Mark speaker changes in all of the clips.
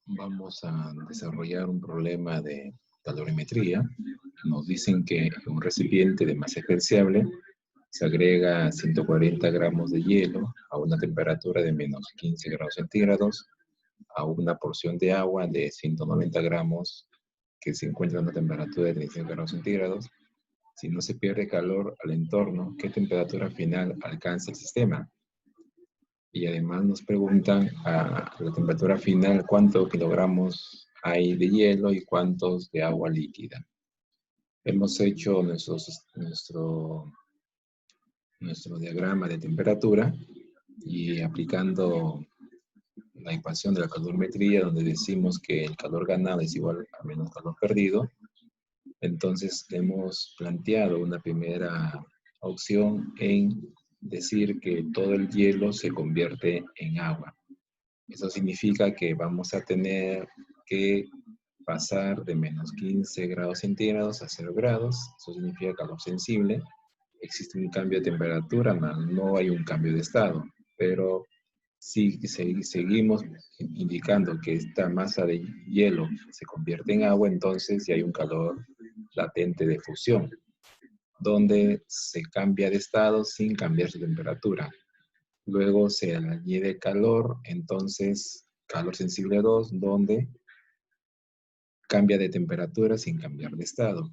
Speaker 1: Vamos a desarrollar un problema de calorimetría. Nos dicen que en un recipiente de masa ejerciable se agrega 140 gramos de hielo a una temperatura de menos 15 grados centígrados, a una porción de agua de 190 gramos que se encuentra a una temperatura de 35 grados centígrados. Si no se pierde calor al entorno, ¿qué temperatura final alcanza el sistema? Y además nos preguntan a la temperatura final cuántos kilogramos hay de hielo y cuántos de agua líquida. Hemos hecho nuestro diagrama de temperatura y aplicando la ecuación de la calorimetría, donde decimos que el calor ganado es igual a menos calor perdido. Entonces hemos planteado una primera opción en decir que todo el hielo se convierte en agua. Eso significa que vamos a tener que pasar de menos 15 grados centígrados a 0 grados. Eso significa calor sensible. Existe un cambio de temperatura, no hay un cambio de estado. Pero si seguimos indicando que esta masa de hielo se convierte en agua, entonces ya hay un calor latente de fusión, donde se cambia de estado sin cambiar su temperatura. Luego se añade calor, entonces calor sensible 2, donde cambia de temperatura sin cambiar de estado.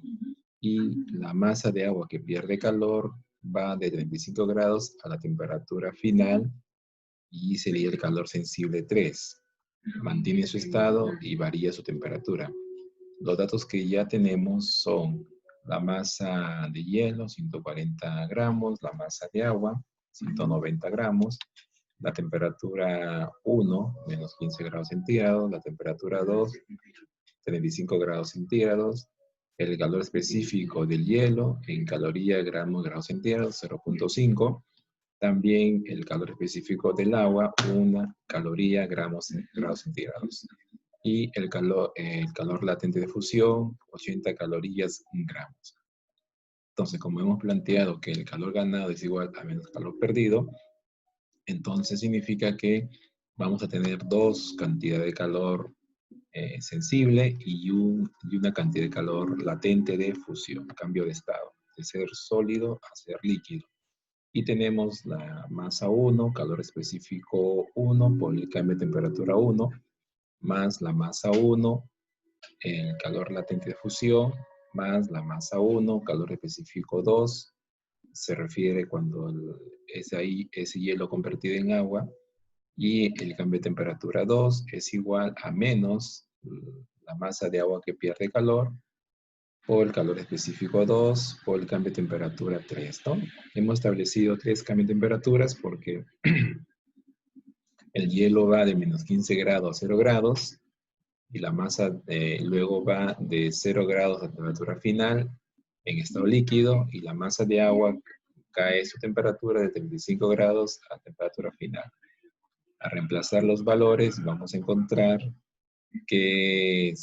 Speaker 1: Y la masa de agua que pierde calor va de 35 grados a la temperatura final y sería el calor sensible 3. Mantiene su estado y varía su temperatura. Los datos que ya tenemos son la masa de hielo, 140 gramos, la masa de agua, 190 gramos, la temperatura 1, menos 15 grados centígrados, la temperatura 2, 35 grados centígrados, el calor específico del hielo en calorías, gramos, grados centígrados, 0.5, también el calor específico del agua, 1 caloría, grados centígrados. Y el calor latente de fusión, 80 calorías gramos. Entonces, como hemos planteado que el calor ganado es igual a menos calor perdido, entonces significa que vamos a tener dos cantidades de calor sensible y una cantidad de calor latente de fusión, cambio de estado, de ser sólido a ser líquido. Y tenemos la masa 1, calor específico 1 por el cambio de temperatura 1, más la masa 1, el calor latente de fusión, más la masa 1, calor específico 2, se refiere cuando ese hielo convertido en agua, y el cambio de temperatura 2 es igual a menos la masa de agua que pierde calor por el calor específico 2 por el cambio de temperatura 3, ¿no? Hemos establecido 3 cambios de temperaturas porque el hielo va de menos 15 grados a 0 grados y la masa luego va de 0 grados a temperatura final en estado líquido y la masa de agua cae su temperatura de 35 grados a temperatura final. A reemplazar los valores vamos a encontrar que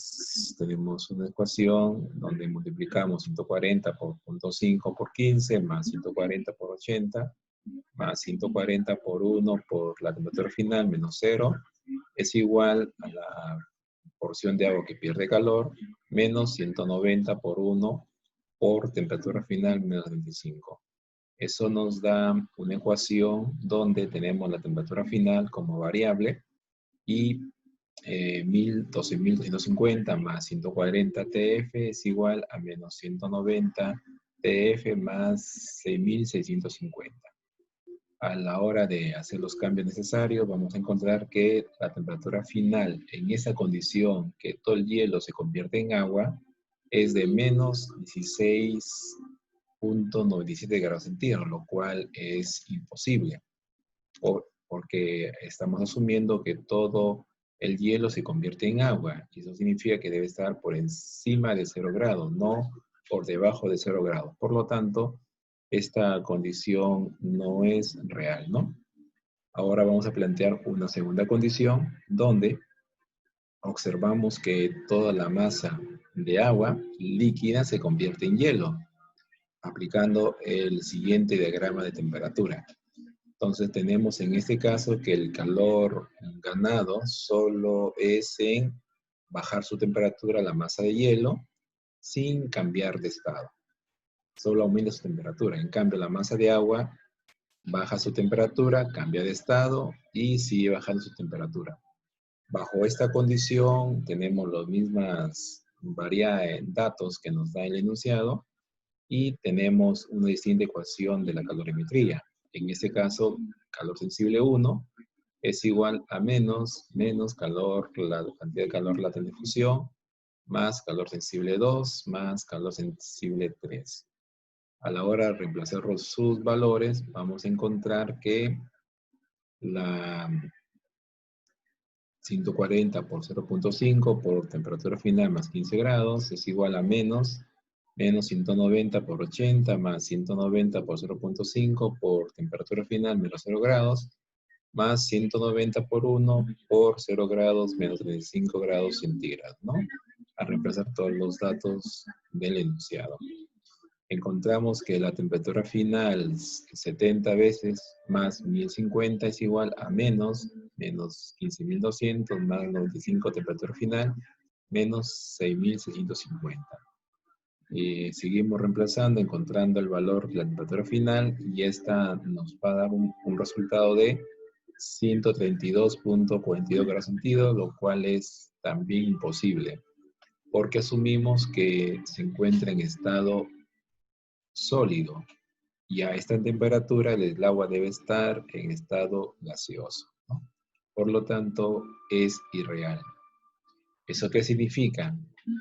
Speaker 1: tenemos una ecuación donde multiplicamos 140 por 0.5 por 15 más 140 por 80 más 140 por 1 por la temperatura final menos 0 es igual a la porción de agua que pierde calor menos 190 por 1 por temperatura final menos 25. Eso nos da una ecuación donde tenemos la temperatura final como variable y 12.250 más 140 TF es igual a menos 190 TF más 6.650. A la hora de hacer los cambios necesarios, vamos a encontrar que la temperatura final en esa condición que todo el hielo se convierte en agua es de menos 16.97 grados centígrados, lo cual es imposible, porque estamos asumiendo que todo el hielo se convierte en agua, y eso significa que debe estar por encima de 0 grados, no por debajo de 0 grados. Por lo tanto, esta condición no es real, ¿no? Ahora vamos a plantear una segunda condición donde observamos que toda la masa de agua líquida se convierte en hielo, aplicando el siguiente diagrama de temperatura. Entonces tenemos en este caso que el calor ganado solo es en bajar su temperatura a la masa de hielo sin cambiar de estado. Solo aumenta su temperatura. En cambio, la masa de agua baja su temperatura, cambia de estado y sigue bajando su temperatura. Bajo esta condición tenemos los mismos datos que nos da el enunciado y tenemos una distinta ecuación de la calorimetría. En este caso, calor sensible 1 es igual a menos calor, la cantidad de calor latente de fusión, más calor sensible 2, más calor sensible 3. A la hora de reemplazar sus valores, vamos a encontrar que la 140 por 0.5 por temperatura final más 15 grados es igual a menos 190 por 80 más 190 por 0.5 por temperatura final menos 0 grados más 190 por 1 por 0 grados menos 35 grados centígrados, ¿no? A reemplazar todos los datos del enunciado. Encontramos que la temperatura final 70 veces más 1050 es igual a menos 15.200 más 95 temperatura final menos 6.650. Seguimos reemplazando, encontrando el valor de la temperatura final y esta nos va a dar un resultado de 132.42 grados centígrados, lo cual es también imposible porque asumimos que se encuentra en estado sólido y a esta temperatura el agua debe estar en estado gaseoso, ¿no? Por lo tanto, es irreal. ¿Eso qué significa?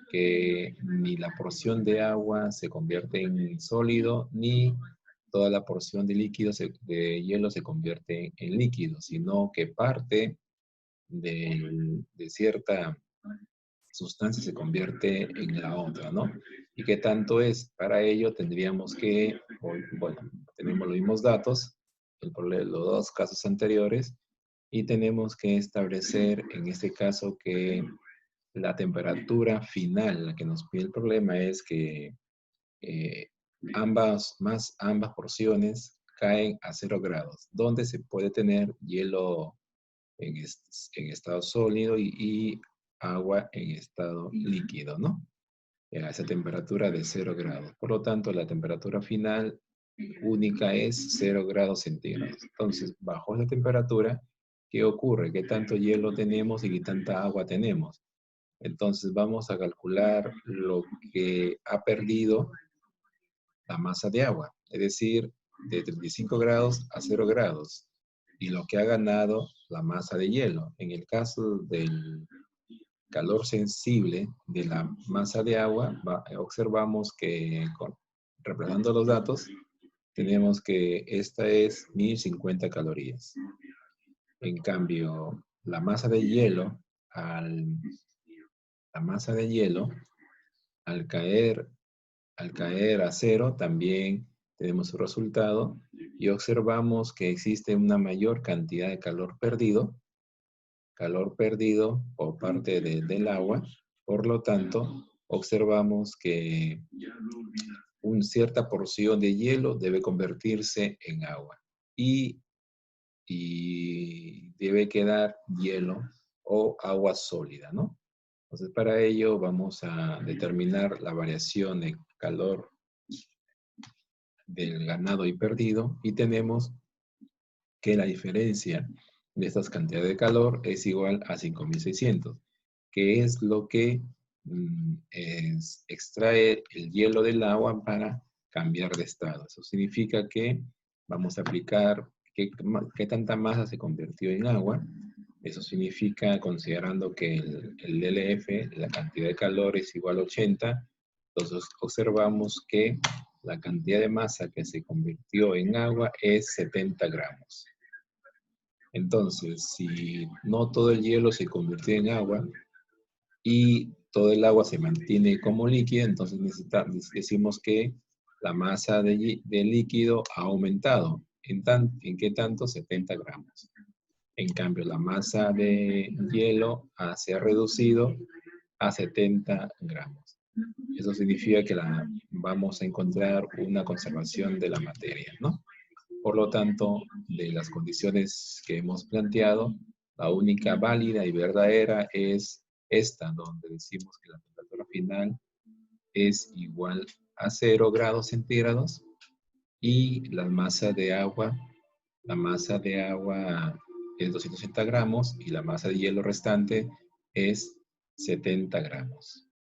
Speaker 1: Que ni la porción de agua se convierte en sólido, ni toda la porción de líquido de hielo se convierte en líquido, sino que parte de cierta sustancia se convierte en la otra, ¿no? ¿Y qué tanto es? Para ello tendríamos que, bueno, tenemos los mismos datos, los dos casos anteriores, y tenemos que establecer en este caso que la temperatura final, la que nos pide el problema es que ambas porciones caen a 0 grados, donde se puede tener hielo en estado sólido y agua en estado líquido, ¿no? A esa temperatura de 0 grados. Por lo tanto, la temperatura final única es 0 grados centígrados. Entonces, bajo esa temperatura, ¿qué ocurre? ¿Qué tanto hielo tenemos y qué tanta agua tenemos? Entonces, vamos a calcular lo que ha perdido la masa de agua, es decir, de 35 grados a 0 grados, y lo que ha ganado la masa de hielo. En el caso del calor sensible de la masa de agua, observamos que, reemplazando los datos, tenemos que esta es 1050 calorías. En cambio, la masa de hielo, al caer a 0, también tenemos su resultado y observamos que existe una mayor cantidad de calor perdido por parte del agua. Por lo tanto, observamos que una cierta porción de hielo debe convertirse en agua y debe quedar hielo o agua sólida, ¿no? Entonces, para ello vamos a determinar la variación de calor del ganado y perdido y tenemos que la diferencia de estas cantidades de calor es igual a 5.600, que es lo que extrae el hielo del agua para cambiar de estado. Eso significa que vamos a aplicar qué tanta masa se convirtió en agua. Eso significa, considerando que el DLF, la cantidad de calor es igual a 80, entonces observamos que la cantidad de masa que se convirtió en agua es 70 gramos. Entonces, si no todo el hielo se convirtió en agua y todo el agua se mantiene como líquida, entonces decimos que la masa de líquido ha aumentado. ¿En qué tanto? 70 gramos. En cambio, la masa de hielo se ha reducido a 70 gramos. Eso significa que vamos a encontrar una conservación de la materia, ¿no? Por lo tanto, de las condiciones que hemos planteado, la única válida y verdadera es esta, donde decimos que la temperatura final es igual a 0 grados centígrados y la masa de agua es 260 gramos y la masa de hielo restante es 70 gramos.